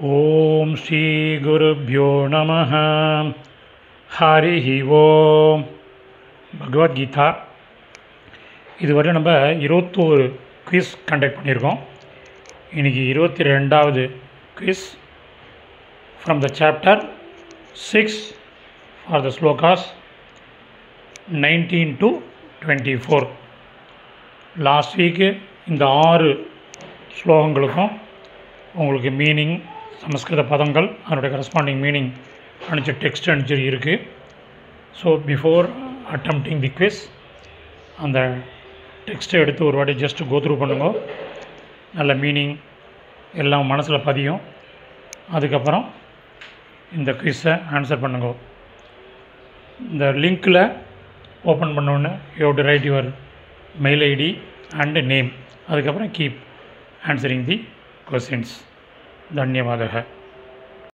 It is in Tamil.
ஓம் ஸ்ரீ குருப்யோ நமः. ஹரிஹி ஓம். பகவத்கீதா. இதுவரை நம்ம 21 குவிஸ் கண்டக்ட் பண்ணியிருக்கோம். இன்றைக்கி 22வது quiz from the chapter 6 for the shlokas 19 to 24. Last வீக்கு இந்த 6 ஸ்லோகங்களுக்கும் உங்களுக்கு மீனிங், சமஸ்கிருத பதங்கள், அதனுடைய கரஸ்பாண்டிங் மீனிங் அனுப்பிச்ச டெக்ஸ்ட் அனுப்பிச்சு இருக்குது. ஸோ பிஃபோர் அட்டம்ப்டிங் தி குவிஸ் அந்த டெக்ஸ்ட்டை எடுத்து ஒரு வாட்டி ஜஸ்ட் கோத்ரூ பண்ணுங்க. நல்ல மீனிங் எல்லாம் மனசில் பதியும். அதுக்கப்புறம் இந்த குவிஸை ஆன்சர் பண்ணுங்க. இந்த லிங்க்கில் ஓப்பன் பண்ணோன்னே you have to write your mail ID and name. அதுக்கப்புறம் கீப் ஆன்சரிங் தி questions. धन्यवादः.